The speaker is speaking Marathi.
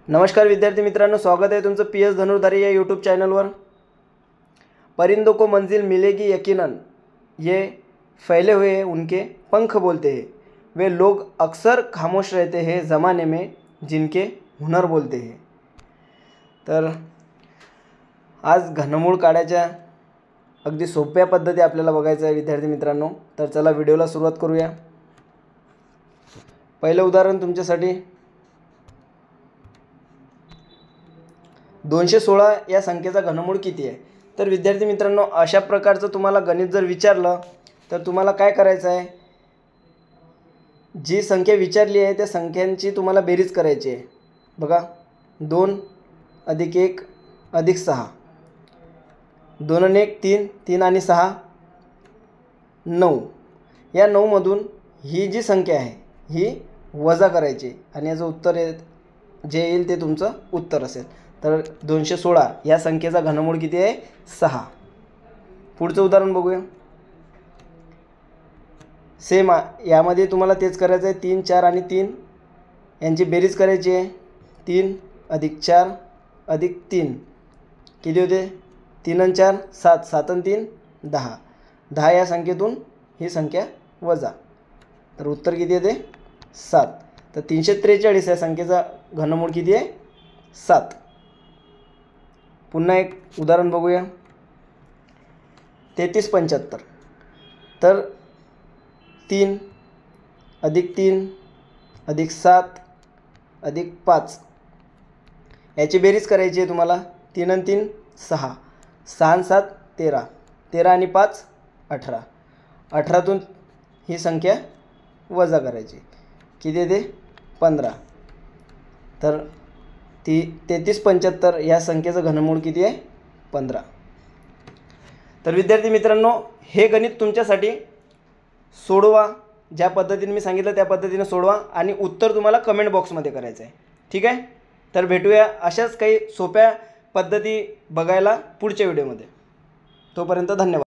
नमस्कार विद्यार्थी मित्रांनो, स्वागत है तुमचं PS धनुर्धारी या यूट्यूब चैनलवर। परिंदों को मंजिल मिलेगी यकीनन, ये फैले हुए उनके पंख बोलते हैं। वे लोग अक्सर खामोश रहते हैं ज़माने में जिनके हुनर बोलते हैं। तर आज घनमूळ काढायच्या अगदी सोप्या पद्धती आपल्याला बघायचं आहे विद्यार्थी मित्रांनो। तर चला व्हिडिओला सुरुवात करूया। पहिलं उदाहरण तुमच्यासाठी 216 या संख्येचा घनमूळ किती आहे। तर विद्यार्थी मित्रांनो, अशा प्रकारचं तुम्हाला गणित जर विचारलं तर तुम्हाला काय करायचं आहे, जी संख्या विचारली आहे त्या संख्यांची तुम्हाला बेरीज करायची आहे। बघा, 2 + 1 + 6, 2 आणि 1 3, 3 आणि 6 9। या 9 मधून ही जी संख्या आहे ही वजा करायची आणि याचं उत्तर जे येईल ते तुमचं उत्तर असेल। तर 216 या संख्येचा घनमूळ किती आहे, 6। पुढचं उदाहरण बघूया। सेम यामध्ये तुम्हाला तेच करायचं आहे। 3 4 आणि 3 यांची बेरीज करायची आहे। 3 + 4 + 3 किती होते, 3 आणि 4 7, 7 आणि 3 10, 10 या संख्येतून ही संख्या वजा, तर उत्तर किती येते, 7। तर 343 या संख्येचा घनमूळ किती आहे, 7। पुन्हा एक उदाहरण बघूया। 33 75, तर 3 + 3 + 7 + 5 याची बेरीज करायची आहे तुम्हाला। 3 आणि 3 6, 6 आणि 7 13, 13 आणि 5 18, 18तून ही संख्या वजा करायची, किती येते, 15। तर 33 75 या संख्येचं घनमूळ किती आहे, 15। तर विद्यार्थी मित्रांनो, हे गणित तुमच्यासाठी सोडवा, ज्या पद्धतीने मी सांगितलं त्या पद्धतीने सोडवा आणि उत्तर तुम्हाला कमेंट बॉक्समध्ये करायचं आहे, ठीक आहे। तर भेटूया अशाच काही सोप्या पद्धती बघायला पुढच्या व्हिडिओमध्ये। तोपर्यंत धन्यवाद।